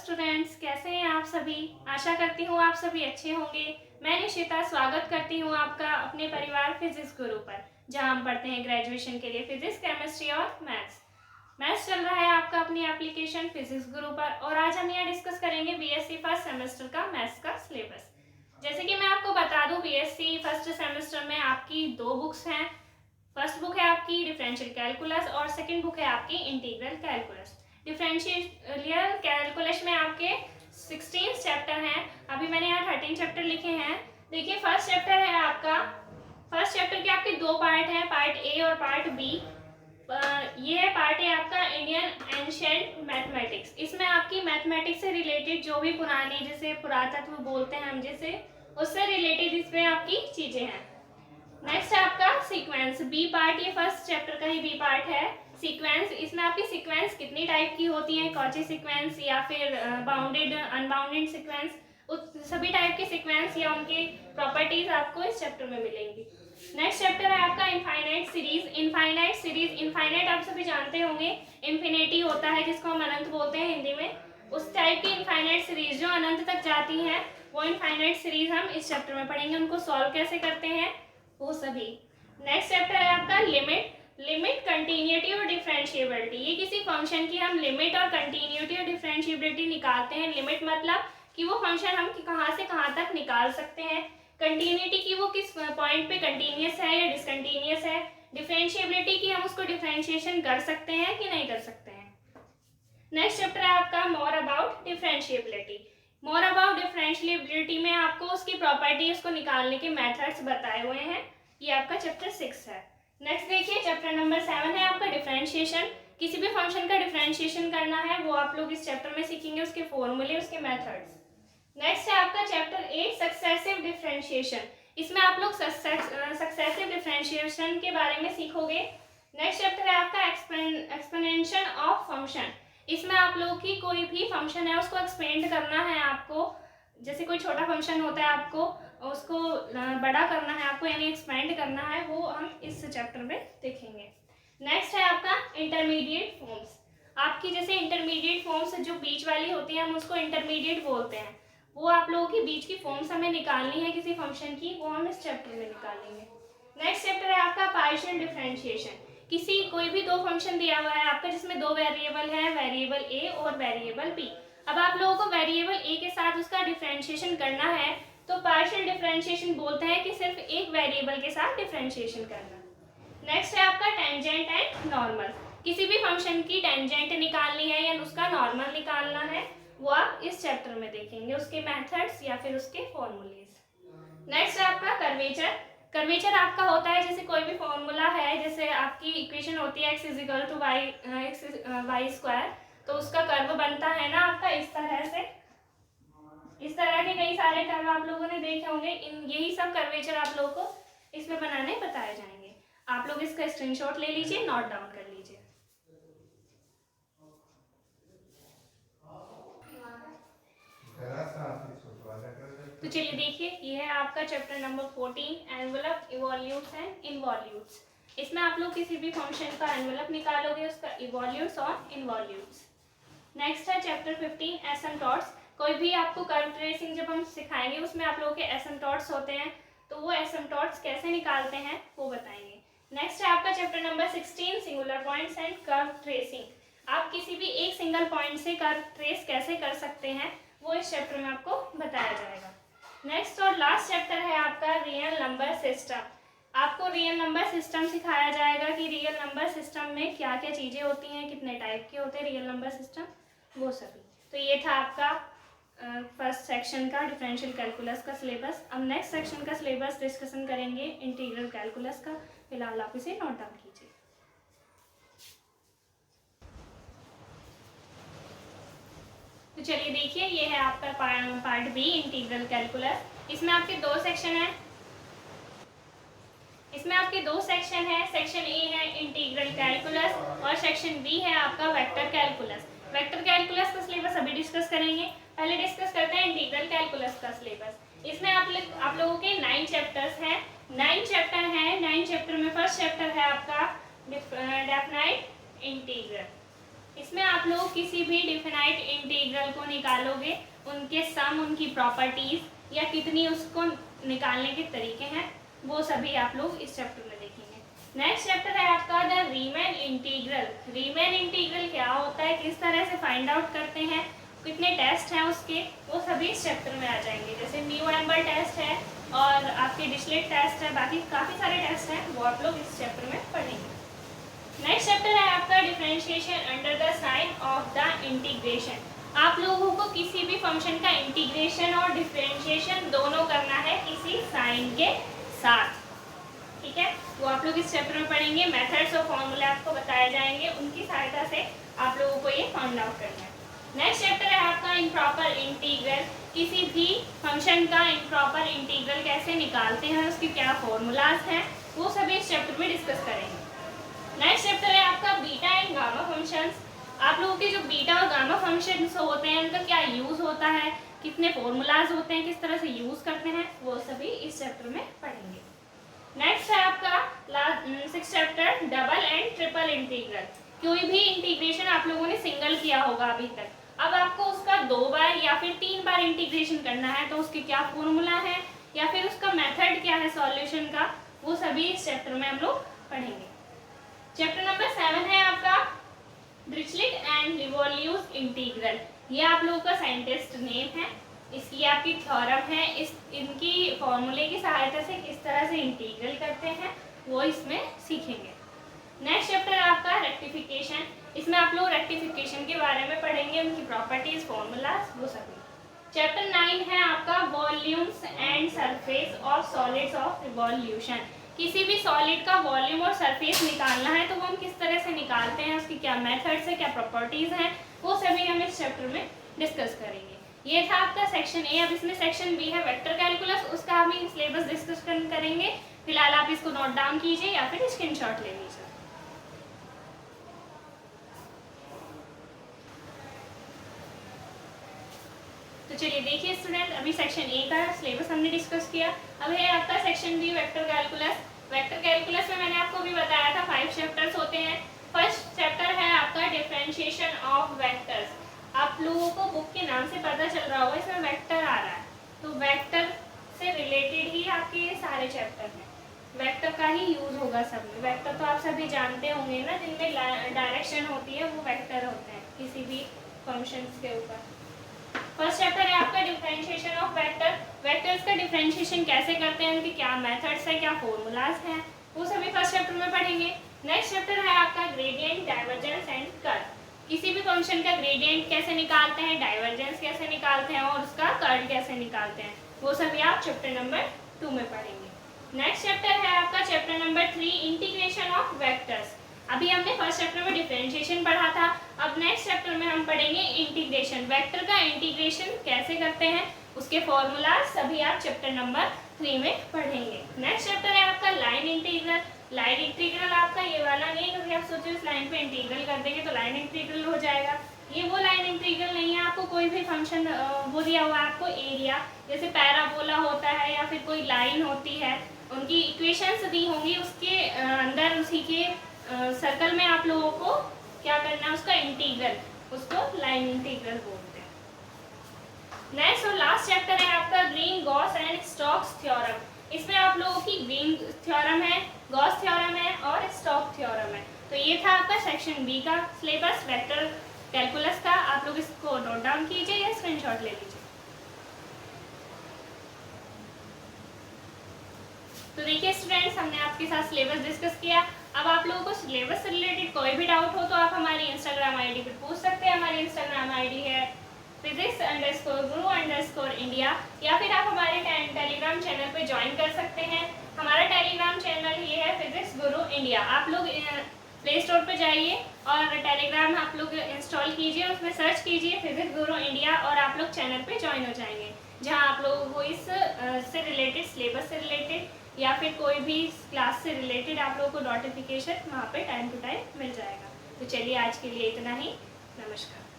Students, कैसे हैं आप सभी। आशा करती हूँ आप सभी अच्छे होंगे। मैं निशिता स्वागत करती हूँ आपका अपने परिवार फिजिक्स गुरु पर, जहाँ हम पढ़ते हैं ग्रेजुएशन के लिए फिजिक्स, केमिस्ट्री और मैथ्स चल रहा है आपका अपनी एप्लीकेशन फिजिक्स गुरु पर। और आज हम यहाँ डिस्कस करेंगे बीएससी फर्स्ट सेमेस्टर का मैथ्स का सिलेबस। जैसे कि मैं आपको बता दूँ, बीएससी फर्स्ट सेमेस्टर में आपकी दो बुक्स हैं। फर्स्ट बुक है आपकी डिफरेंशियल कैलकुलस और सेकंड बुक है आपकी इंटीग्रल कैलकुलस। डिफरेंशियल कैलकुलस में आपके 16 चैप्टर हैं। अभी मैंने यहाँ 13 चैप्टर लिखे हैं। देखिए, फर्स्ट चैप्टर है आपका, फर्स्ट चैप्टर के आपके दो पार्ट हैं, पार्ट ए और पार्ट बी। ये है पार्ट है आपका इंडियन एंशिएंट मैथमेटिक्स। इसमें आपकी मैथमेटिक्स से रिलेटेड जो भी पुरानी, जैसे पुरातत्व बोलते हैं हम, जैसे उससे रिलेटेड इसमें आपकी चीजें हैं। नेक्स्ट है आपका सीक्वेंस, बी पार्ट। ये फर्स्ट चैप्टर का ही बी पार्ट है, सीक्वेंस। इसमें आपकी सीक्वेंस कितनी टाइप की होती है, कॉची सीक्वेंस या फिर बाउंडेड अनबाउंडेड सीक्वेंस, उस सभी टाइप के सीक्वेंस या उनकी प्रॉपर्टीज आपको इस चैप्टर में मिलेंगी। नेक्स्ट चैप्टर है आपका infinite series. Infinite series, infinite आप सभी जानते होंगे, इन्फिनिटी होता है जिसको हम अनंत बोलते हैं हिंदी में। उस टाइप की इनफाइनाइट सीरीज जो अनंत तक जाती हैं, वो इनफाइनाइट सीरीज हम इस चैप्टर में पढ़ेंगे। उनको सॉल्व कैसे करते हैं वो सभी। नेक्स्ट चैप्टर है आपका लिमिट। लिमिट, कंटिन्यूटी और डिफरेंशिएबिलिटी। ये किसी फंक्शन की हम लिमिट और कंटिन्यूटी और डिफरेंशिएबिलिटी निकालते हैं। लिमिट मतलब कि वो फंक्शन हम कहाँ से कहाँ तक निकाल सकते हैं। कंटिन्यूटी की वो किस पॉइंट पे कंटिन्यूस है या डिसकंटिन्यूस है। डिफरेंशिएबिलिटी की हम उसको डिफरेंशिएशन कर सकते हैं कि नहीं कर सकते हैं। नेक्स्ट चैप्टर है आपका more about differentiability. More about differentiability में आपको उसकी प्रॉपर्टी, उसको निकालने के मेथड्स बताए हुए हैं। ये आपका चैप्टर 6 है। नेक्स्ट देखिए, चैप्टर नंबर 7 है आपका डिफरेंशिएशन। किसी भी फंक्शन का डिफरेंशिएशन करना है वो आप लोग इस चैप्टर में सीखेंगे, उसके फॉर्मूले, उसके मेथड्स। नेक्स्ट है आपका चैप्टर 8 सक्सेसिव डिफरेंशिएशन। इसमें आप लोग सक्सेसिव डिफरेंशिएशन के बारे में सीखोगे। नेक्स्ट चैप्टर है आपका एक्सपोनेंशियल ऑफ फंक्शन। इसमें आप लोगों की कोई भी फंक्शन है उसको एक्सपेंड करना है आपको। जैसे कोई छोटा फंक्शन होता है, आपको उसको बड़ा करना है, आपको यानी एक्सपेंड करना है, वो हम इस चैप्टर में देखेंगे। नेक्स्ट है आपका इंटरमीडिएट फॉर्म्स। आपकी जैसे इंटरमीडिएट फॉर्म्स जो बीच वाली होती है, हम उसको इंटरमीडिएट बोलते हैं। वो आप लोगों की बीच की फॉर्म्स हमें निकालनी है किसी फंक्शन की, वो हम इस चैप्टर में निकालेंगे। नेक्स्ट चैप्टर है आपका पार्शियल डिफरेंशिएशन। किसी कोई भी दो फंक्शन दिया हुआ है आपका, जिसमें दो वेरिएबल है, वेरिएबल ए और वेरिएबल बी। अब आप लोगों को वेरिएबल ए के साथ उसका डिफरेंशिएशन करना है, तो पार्शियल डिफरेंशिएशन बोलते हैं कि सिर्फ एक वेरिएबल के साथ डिफरेंशिएशन करना। नेक्स्ट है आपका टेंजेंट एंड नॉर्मल। किसी भी फंक्शन की टेंजेंट निकालनी है या उसका नॉर्मल निकालना है, वो आप इस चैप्टर में देखेंगे, उसके मेथड्स या फिर उसके फॉर्मूलेज। नेक्स्ट है आपका कर्वेचर। कर्वेचर आपका होता है, जैसे कोई भी फॉर्मूला है, जैसे आपकी इक्वेशन होती है x equal to y square, तो उसका कर्व बनता है ना आपका इस तरह से। इस तरह के कई सारे कर्व आप लोगों ने देखे होंगे। यही सब कर्वेचर आप लोगों को इसमें बनाने बताए जाएंगे। आप लोग इसका स्क्रीनशॉट ले लीजिए, नोट डाउन कर लीजिए। तो चलिए देखिए, ये है आपका chapter number 14, envelope, evolutes and इनवॉल्यूट्स। इसमें आप लोग किसी भी फंक्शन का एनवलप निकालोगे, उसका इवोल्यूट्स और इनवॉल्यूट्स। नेक्स्ट है चैप्टर 15, एसिम्पटोट्स। कोई भी आपको कर्व ट्रेसिंग जब हम सिखाएंगे, उसमें आप लोगों के एसिम्पटोट्स होते हैं, तो वो एसिम्पटोट्स कैसे निकालते हैं वो बताएंगे। नेक्स्ट है आपका chapter number 16, singular points and curve tracing. आप किसी भी एक सिंगल पॉइंट से कर्व ट्रेस कैसे कर सकते हैं, वो इस चैप्टर में आपको बताया जाएगा। नेक्स्ट और लास्ट चैप्टर है आपका रियल नंबर सिस्टम। आपको रियल नंबर सिस्टम सिखाया जाएगा कि रियल नंबर सिस्टम में क्या क्या चीज़ें होती हैं, कितने टाइप के होते हैं रियल नंबर सिस्टम, वो सभी। तो ये था आपका फर्स्ट सेक्शन का डिफरेंशियल कैलकुलस का सिलेबस। अब नेक्स्ट सेक्शन का सिलेबस डिस्कशन करेंगे इंटीग्रल कैलकुलस का। फिलहाल आप इसे नोट डाउन कीजिए। तो चलिए देखिए, ये है आपका पार्ट बी, इंटीग्रल कैलकुलस। इसमें आपके दो सेक्शन हैं। इसमें आपके दो सेक्शन है। सेक्शन ए है इंटीग्रल कैलकुलस और सेक्शन बी है आपका वेक्टर कैलकुलस। वेक्टर कैलकुलस का सिलेबस अभी डिस्कस करेंगे। पहले डिस्कस करते हैं इंटीग्रल कैलकुलस का सिलेबस। इसमें आप लोगों के 9 चैप्टर्स हैं। 9 चैप्टर हैं। 9 चैप्टर में फर्स्ट चैप्टर है आपका डेफिनाइट इंटीग्रल। इसमें आप लोग किसी भी डिफिनाइट इंटीग्रल को निकालोगे, उनके सम, उनकी प्रॉपर्टीज या कितनी उसको निकालने के तरीके हैं, वो सभी आप लोग इस चैप्टर में देखेंगे। नेक्स्ट चैप्टर है आपका the Riemann integral. Riemann integral क्या होता है, किस तरह से फाइंड आउट करते हैं, कितने टेस्ट हैं उसके, वो सभी इस चैप्टर में आ जाएंगे। जैसे न्यूएम्बर टेस्ट है और आपके डिरिचलेट टेस्ट है, बाकी काफ़ी सारे टेस्ट हैं, वो आप लोग इस चैप्टर में पढ़ेंगे। नेक्स्ट चैप्टर है आपका differentiation under the sign of the integration. आप लोगों को किसी भी फंक्शन का इंटीग्रेशन और डिफरेंशिएशन दोनों करना है किसी साइन के साथ, ठीक है। वो आप लोग इस चैप्टर में पढ़ेंगे। मेथड्स और फॉर्मूले आपको बताए जाएंगे, उनकी सहायता से आप लोगों को ये फाइंड आउट करना है। नेक्स्ट चैप्टर है आपका इम्प्रॉपर इंटीग्रल। किसी भी फंक्शन का इम्प्रॉपर इंटीग्रल कैसे निकालते हैं, उसके क्या फॉर्मूलाज हैं, वो सभी इस चैप्टर में डिस्कस करेंगे। नेक्स्ट चैप्टर है आपका बीटा एंड गामा फंक्शंस। आप लोगों के जो बीटा और गामा फंक्शंस होते हैं, उनका क्या यूज़ होता है, कितने फॉर्मूलाज होते हैं, किस तरह से यूज़ करते हैं, वो सभी इस चैप्टर में पढ़ेंगे। नेक्स्ट है आपका 6th chapter double and triple integral. कोई भी इंटीग्रेशन आप लोगों ने सिंगल किया होगा अभी तक, अब आपको उसका 2 बार या फिर 3 बार इंटीग्रेशन करना है, तो उसके क्या फॉर्मूला है या फिर उसका मेथड क्या है सॉल्यूशन का, वो सभी इस चैप्टर में हम लोग पढ़ेंगे। चैप्टर नंबर 7 है आपका डिरिचलेट एंड लिवोल्यूज इंटीग्रल। ये आप लोगों का साइंटिस्ट नेम है, इसकी आपकी थ्योरम है, इनकी फॉर्मूले की सहायता से किस तरह से इंटीग्रल करते हैं वो इसमें सीखेंगे। नेक्स्ट चैप्टर है आपका रेक्टिफिकेशन। इसमें आप लोग रेक्टिफिकेशन के बारे में पढ़ेंगे, उनकी प्रॉपर्टीज, फॉर्मूलाज, वो सभी। चैप्टर 9 है आपका volumes and surface of solids of revolution. किसी भी सॉलिड का वॉल्यूम और सरफेस निकालना है तो वो हम किस तरह से निकालते हैं, उसकी क्या मेथड्स है, क्या प्रॉपर्टीज हैं, वो सभी हम इस चैप्टर में डिस्कस करेंगे। ये था आपका सेक्शन ए। अब इसमें सेक्शन बी है वेक्टर कैलकुलस, उसका हम सिलेबस डिस्कशन करेंगे। फिलहाल आप इसको नोट डाउन कीजिए या फिर स्क्रीनशॉट ले लीजिए। तो चलिए देखिए स्टूडेंट, अभी सेक्शन ए का सिलेबस हमने डिस्कस किया। अब है आपका section B vector calculus. Vector calculus में मैंने आपको भी बताया था 5 चैप्टर्स होते हैं। फर्स्ट चैप्टर है आपका डिफरेंशिएशन ऑफ वेक्टर्स। आप लोगों को बुक के नाम से पता चल रहा होगा, इसमें वेक्टर आ रहा है, तो वेक्टर से रिलेटेड ही आपके ये सारे चैप्टर हैं। वेक्टर का ही यूज होगा सब में। वेक्टर तो आप सभी जानते होंगे ना, जिनमें डायरेक्शन होती है वो वेक्टर होते हैं किसी भी फंक्शंस के ऊपर। फर्स्ट चैप्टर है आपका डिफरेंशिएशन ऑफ वेक्टर। वेक्टर्स का डिफरेंशिएशन कैसे करते हैं, उनके क्या मेथड्स हैं, क्या फॉर्मूलाज हैं, वो सभी फर्स्ट चैप्टर में पढ़ेंगे। नेक्स्ट चैप्टर है आपका ग्रेडियंट, डाइवर्जेंस एंड कर्ल। किसी भी फंक्शन का ग्रेडियंट कैसे निकालते हैं, डाइवर्जेंस कैसे निकालते हैं और उसका कर्ल कैसे निकालते हैं, वो सभी आप चैप्टर नंबर 2 में पढ़ेंगे। नेक्स्ट चैप्टर है आपका chapter number 3 integration of vectors. अभी हमने फर्स्ट चैप्टर में डिफरेंशिएशन पढ़ा था, अब नेक्स्ट चैप्टर में हम पढ़ेंगे इंटीग्रेशन। वेक्टर का इंटीग्रेशन कैसे करते हैं, उसके फॉर्मूला सभी आप चैप्टर नंबर 3 में पढ़ेंगे। नेक्स्ट चैप्टर है आपका लाइन इंटीग्रल। लाइन इंटीग्रल आपका ये वाला नहीं, क्योंकि आप सोचो इस लाइन पे इंटीग्रल कर देंगे तो लाइन इंटीग्रल हो जाएगा। ये वो लाइन इंटीग्रल नहीं है। आपको कोई भी फंक्शन वो दिया हुआ है आपको एरिया, जैसे पैराबोला होता है या फिर कोई लाइन होती है, उनकी इक्वेशंस दी होंगी, उसके अंदर उसी के सर्कल में आप लोगों को क्या करना है, उसका इंटीग्रल, उसको लाइन इंटीग्रल बोलते हैं। नेक्स्ट और लास्ट चैप्टर है आपका green, Gauss and Stokes theorem. इसमें आप लोगों की ग्रीन थ्योरम है, गॉस थ्योरम है और स्टोक्स थ्योरम है। तो ये था आपका सेक्शन बी का सिलेबस वेक्टर कैलकुलस का। आप लोग इसको नोट डाउन कीजिए या स्क्रीनशॉट ले लीजिए। तो देखिए स्टूडेंट्स, हमने आपके साथ सिलेबस डिस्कस किया। अब आप लोगों को सिलेबस से रिलेटेड कोई भी डाउट हो तो आप हमारी इंस्टाग्राम आईडी पे पूछ सकते हैं। हमारी इंस्टाग्राम आईडी है physics_guru_india, या फिर आप हमारे टेलीग्राम चैनल पे ज्वाइन कर सकते हैं। हमारा टेलीग्राम चैनल ये है फिजिक्स गुरु इंडिया। आप लोग प्ले स्टोर पे जाइए और टेलीग्राम आप लोग इंस्टॉल कीजिए, उसमें सर्च कीजिए फिजिक्स गुरु इंडिया और आप लोग चैनल पे ज्वाइन हो जाएंगे, जहाँ आप लोगों को इस से रिलेटेड, सिलेबस से रिलेटेड या फिर कोई भी क्लास से रिलेटेड आप लोगों को नोटिफिकेशन वहाँ पे टाइम टू टाइम मिल जाएगा। तो चलिए आज के लिए इतना ही। नमस्कार।